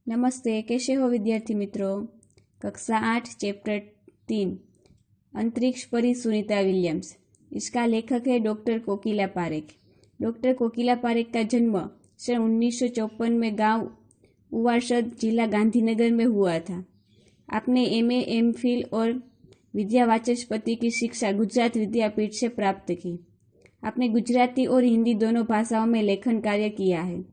नमस्ते, कैसे हो विद्यार्थी मित्रों। कक्षा 8 चैप्टर 3 अंतरिक्ष परी सुनीता विलियम्स। इसका लेखक है डॉक्टर कोकिला पारेख। डॉक्टर कोकिला पारेख का जन्म सन 1954 में गांव उवासद, जिला गांधीनगर में हुआ था। आपने एमए, एमफिल और विद्यावाचस्पति की शिक्षा गुजरात विद्यापीठ से प्राप्त की। आपने गुजराती और हिंदी दोनों भाषाओं में लेखन कार्य किया है।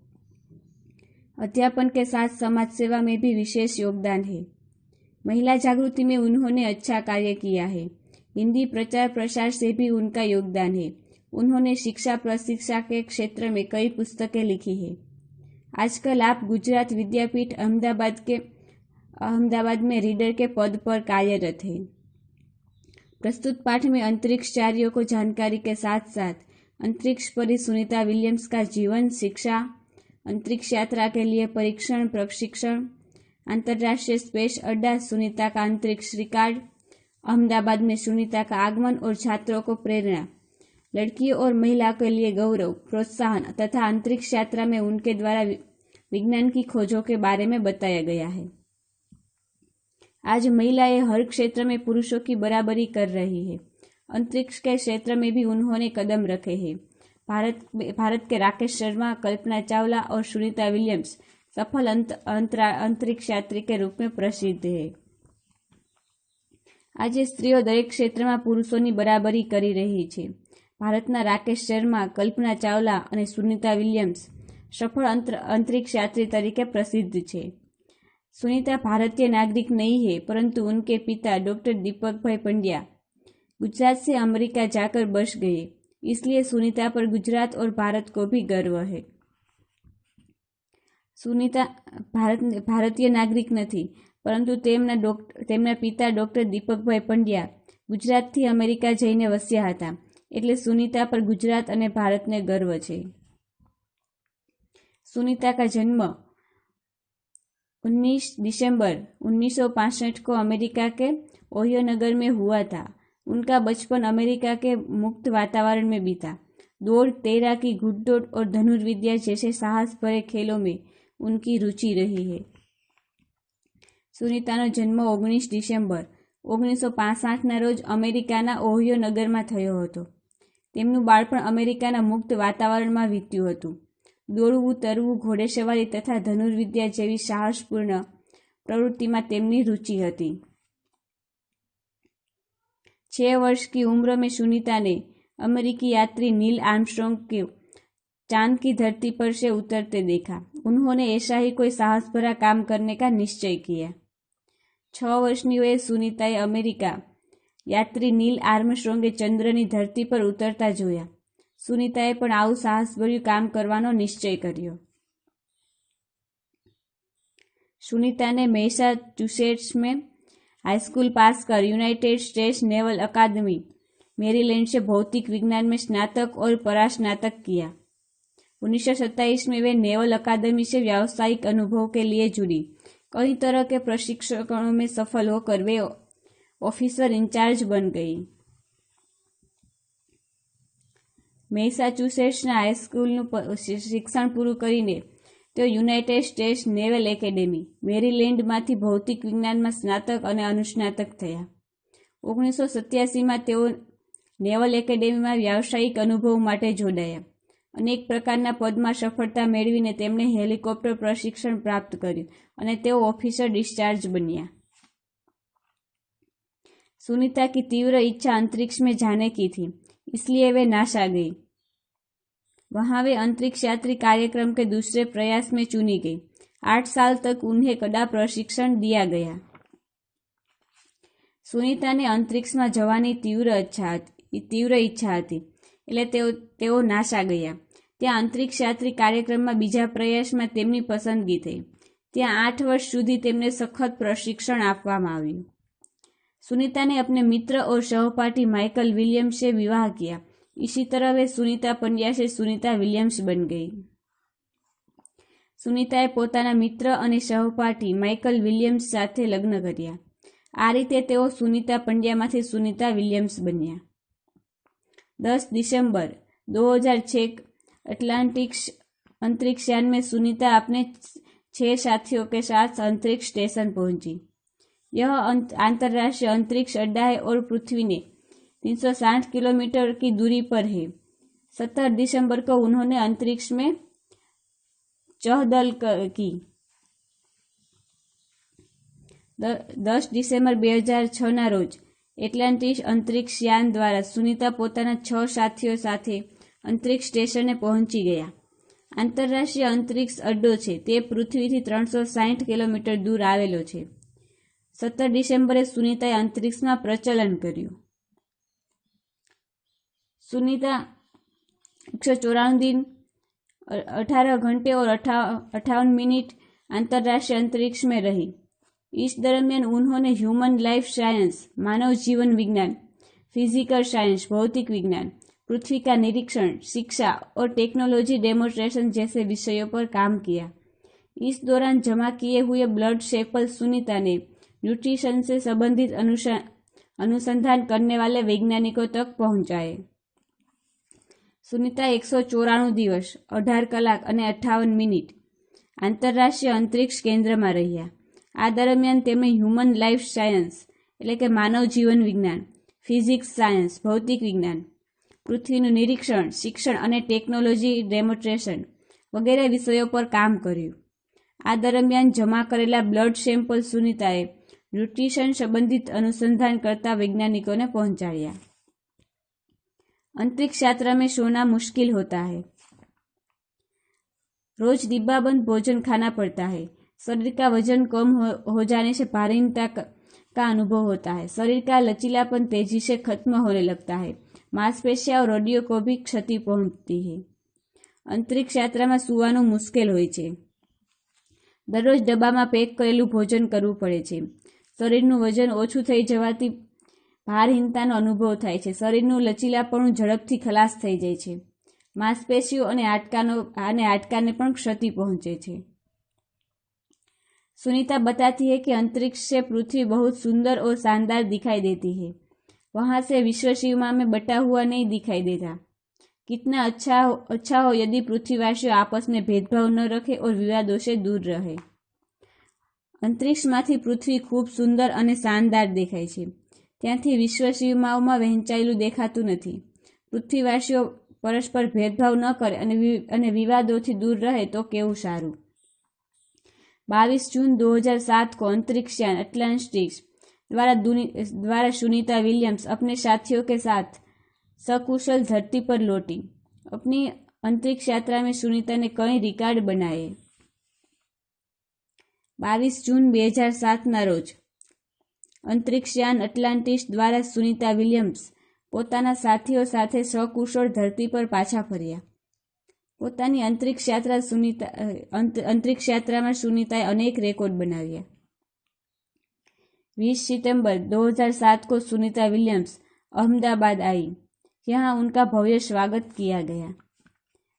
अध्यापन के साथ समाज सेवा में भी विशेष योगदान है। महिला जागृति में उन्होंने अच्छा कार्य किया है। हिंदी प्रचार प्रसार से भी उनका योगदान है। उन्होंने शिक्षा प्रशिक्षा के क्षेत्र में कई पुस्तकें लिखी है। आजकल आप गुजरात विद्यापीठ अहमदाबाद में रीडर के पद पर कार्यरत हैं। प्रस्तुत पाठ में अंतरिक्षचारियों को जानकारी के साथ साथ अंतरिक्ष परी सुनीता विलियम्स का जीवन, शिक्षा, अंतरिक्ष यात्रा के लिए परीक्षण प्रशिक्षण, अंतर्राष्ट्रीय स्पेस अड्डा, सुनीता का अंतरिक्ष रिकॉर्ड, अहमदाबाद में सुनीता का आगमन और छात्रों को प्रेरणा, लड़कियों और महिला के लिए गौरव, प्रोत्साहन तथा अंतरिक्ष यात्रा में उनके द्वारा विज्ञान की खोजों के बारे में बताया गया है। आज महिलाएं हर क्षेत्र में पुरुषों की बराबरी कर रही है। अंतरिक्ष के क्षेत्र में भी उन्होंने कदम रखे हैं। भारत के राकेश शर्मा, कल्पना चावला और सुनीता विलियम्स सफल अंतरिक्ष यात्री के रूप में प्रसिद्ध है। આજે સ્ત્રીઓ દરેક ક્ષેત્રમાં પુરુષોની બરાબરી કરી રહી છે। ભારતના રાકેશ શર્મા, કલ્પના ચાવલા અને સુનીતા વિલિયમ્સ સફળ અંતરિક્ષ यात्री તરીકે પ્રસિદ્ધ છે। सुनीता भारतीय नागरिक नहीं है, परंतु उनके पिता डॉक्टर दीपक भाई पंड्या गुजरात से अमेरिका जाकर बस गए, इसलिए सुनीता पर गुजरात और भारत को भी गर्व है। सुनीता भारतीय नागरिक नहीं, परंतु તેમના પિતા ડોક્ટર દીપકભાઈ પંડ્યા ગુજરાતથી અમેરિકા જઈને વસ્યા હતા, એટલે સુनीता पर गुजरात અને ભારતને गर्व છે। सुनीता का जन्म 19 दिसंबर 1965 को अमेरिका के ओहियो नगर में हुआ था। उनका बचपन अमेरिका के मुक्त वातावरण में बीता। दौड़, तैराकी, घुड़दौड़ और धनुर्विद्या जैसे साहस भरे खेलों में उनकी रुचि रही है। सुनीताનો જન્મ 19 ડિસેમ્બર 1965ના રોજ અમેરિકાના ઓહિયો નગરમાં થયો હતો। તેમનું બાળપણ અમેરિકાના મુક્ત વાતાવરણમાં વીત્યું હતું। દોડવું, તરવું, ઘોડેસવારી તથા ધનુર્વિદ્યા જેવી સાહસપૂર્ણ પ્રવૃત્તિમાં તેમની रुचि હતી। 6 वर्ष की उम्र में सुनीता ने अमेरिकी यात्री नील आर्मस्ट्रॉन्ग को चांद की धरती पर से उतरते देखा। उन्होंने ऐसा ही कोई साहस भरा काम करने का निश्चय किया। 6 वर्षनी वयે सुनीताए अमेरिका यात्री नील आर्मस्ट्रॉन्गे चंद्रनी धरती पर उतरता जोया। सुनीताए पण आवुं साहसभर्युं काम करवानो निश्चय कर्यो। सुनीता ने मैसाचुसेट्स में हाई स्कूल पास कर यूनाइटेड स्टेट्स नेवल अकादमी मेरीलैंड से भौतिक विज्ञान में स्नातक और परास्नातक किया। 1927 में वे नेवल अकादमी से व्यावसायिक अनुभव के लिए जुड़ी। कई तरह के प्रशिक्षणों में सफल होकर वे ऑफिसर इंचार्ज बन गई। मैसाचुसेट्सना हाईस्कूलનું શિક્ષણ પૂરું કરીને તેઓ યુનાઇટેડ સ્ટેટ્સ નેવલ એકેડેમી મેરીલેન્ડમાંથી ભૌતિક વિજ્ઞાનમાં સ્નાતક અને અનુસ્નાતક થયા। 1987માં તેઓ નેવલ એકેડેમીમાં વ્યાવસાયિક અનુભવ માટે જોડાયા। અનેક પ્રકારના પદમાં સફળતા મેળવીને તેમણે હેલિકોપ્ટર પ્રશિક્ષણ પ્રાપ્ત કર્યું અને તેઓ ઓફિસર ડિસ્ચાર્જ બન્યા। सुनीता की तीव्र इच्छा अंतरिक्ष में जाने की थी, इसलिए वे नासा गई। वहां वे अंतरिक्ष यात्री कार्यक्रम के दूसरे प्रयास में चुनी गई। 8 साल तक उन्हें कड़ा प्रशिक्षण दिया गया। सुनीता ने अंतरिक्ष में जवानी तीव्र इच्छा थी, એટલે તેઓ નાસા ગયા। ત્યાં અંતરિક્ષ यात्री કાર્યક્રમમાં બીજા પ્રયાસમાં તેમની પસંદગી થઈ। ત્યાં 8 વર્ષ સુધી તેમને સખત પ્રશિક્ષણ આપવામાં આવ્યું। सुनीता ने अपने मित्र और सहपाठी माइकल विलियम्स से विवाह किया। इसी तरह वे सुनीता पंड्या से सुनीता विलियम्स बन गई। सुनीताए पोताना मित्र અને સહપાઠી માઇકલ વિલિયમ્સ સાથે લગ્ન કર્યા। આ રીતે તેઓ સુનીતા પંડ્યામાંથી સુનીતા વિલિયમ્સ બન્યા। 10 दिसंबर 2006 अटलांटिक्स अंतरिक्ष यान में सुनीता अपने 6 साथियों के साथ अंतरिक्ष स्टेशन पहुंची। यह अंतर्राष्ट्रीय अंतरिक्ष अड्डा है और पृथ्वी ने 360 किलोमीटर की दूरी पर है। 17 दिसंबर को उन्होंने अंतरिक्ष में चहल की। 10 ડિસેમ્બર 2006ના રોજ એટલાન્ટિસ અંતરિક્ષ યાન દ્વારા સુનીતા પોતાના 6 સાથીઓ સાથે અંતરિક્ષ સ્ટેશને પહોંચી ગયા। આંતરરાષ્ટ્રીય અંતરિક્ષ અડ્ડો છે તે પૃથ્વીથી 360 કિલોમીટર દૂર આવેલો છે। 17 ડિસેમ્બરે સુનીતાએ અંતરિક્ષમાં પ્રચલન કર્યું। सुनीता 194 दिन 18 घंटे और 58 मिनट अंतर्राष्ट्रीय अंतरिक्ष में रही। इस दरमियान उन्होंने ह्यूमन लाइफ साइंस, मानव जीवन विज्ञान, फिजिकल साइंस, भौतिक विज्ञान, पृथ्वी का निरीक्षण, शिक्षा और टेक्नोलॉजी डेमोन्स्ट्रेशन जैसे विषयों पर काम किया। इस दौरान जमा किए हुए ब्लड सैंपल सुनीता ने न्यूट्रिशन से संबंधित अनुसंधान करने वाले वैज्ञानिकों तक पहुंचाए। सुनीता 194 દિવસ 18 કલાક અને 58 મિનિટ આંતરરાષ્ટ્રીય અંતરિક્ષ કેન્દ્રમાં રહ્યા। આ દરમિયાન તેમણે હ્યુમન લાઈફ સાયન્સ એટલે કે માનવ જીવન વિજ્ઞાન, ફિઝિક્સ સાયન્સ, ભૌતિક વિજ્ઞાન, પૃથ્વીનું નિરીક્ષણ, શિક્ષણ અને ટેકનોલોજી ડેમોન્સ્ટ્રેશન વગેરે વિષયો પર કામ કર્યું। આ દરમિયાન જમા કરેલા બ્લડ સેમ્પલ સુનીતાએ ન્યુટ્રિશન સંબંધિત અનુસંધાન કરતા વૈज्ञानिकों ने पहुंचाया। अंतरिक्ष यात्रा में सोना मुश्किल होता है। रोज डिब्बाबंद भोजन खाना पड़ता है। शरीर का वजन कम हो जाने से भारीनता का अनुभव होता है। शरीर का लचीलापन तेजी से खत्म होने लगता है। मांसपेशियां और हड्डियों को भी क्षति पहुंचती है। अंतरिक्ष यात्रा में सुवानुं मुश्किल होय छे। दररोज डब्बामां पेक करेलुं भोजन करवुं पड़े छे। शरीरनुं वजन ओछुं थई जवाथी ભારહીનતાનો અનુભવ થાય છે। શરીરનું લચીલાપણું ઝડપથી ખલાસ થઈ જાય છે। માંસપેશીઓ અને હાડકાને પણ क्षति पहुंचे છે। सुनीता बताती है कि अंतरिक्ष से पृथ्वी बहुत सुंदर और शानदार दिखाई देती है। वहां से विश्व सीमा में बटा हुआ नहीं दिखाई देता। कितना अच्छा हो यदि पृथ्वीवासियों आपस में भेदभाव न रखे और विवादों से दूर रहे। अंतरिक्षमांथी पृथ्वी खूब सुंदर और शानदार देखाय छे। ત્યાંથી વિશ્વ સીમાઓમાં વહેંચાયેલું દેખાતું નથી। પૃથ્વીવાસીઓ પરસ્પર ભેદભાવ ન કરે અને વિવાદોથી દૂર રહે તો કેવું સારું। 22 जून 2007 को अंतरिक्ष यान अटलांटिस द्वारा सुनीता विलियम्स अपने साथियों के साथ सकुशल धरती पर लौटी। अपनी अंतरिक्ष यात्रा में सुनीता ने कई रिकॉर्ड बनाए। 22 जून 2007 ना रोज अंतरिक्ष यान अटलांटिस द्वारा सुनीता विलियम्स પોતાના સાથીઓ સાથે સકુશળ ધરતી પર પાછા ફર્યા। પોતાની અંતરિક્ષ યાત્રામાં સુनीताએ अनेक रिकॉर्ड बनाव्या। 20 सितंबर 2007 को सुनीता विलियम्स अहमदाबाद आई। यहाँ उनका भव्य स्वागत किया गया।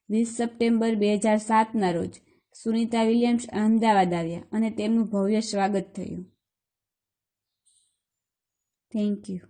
20 સપ્ટેમ્બર 2007 ના રોજ સુनीता વિલિયમ્સ અહમદાબાદ આવ્યા અને તેમનું ભવ્ય સ્વાગત થયું। Thank you.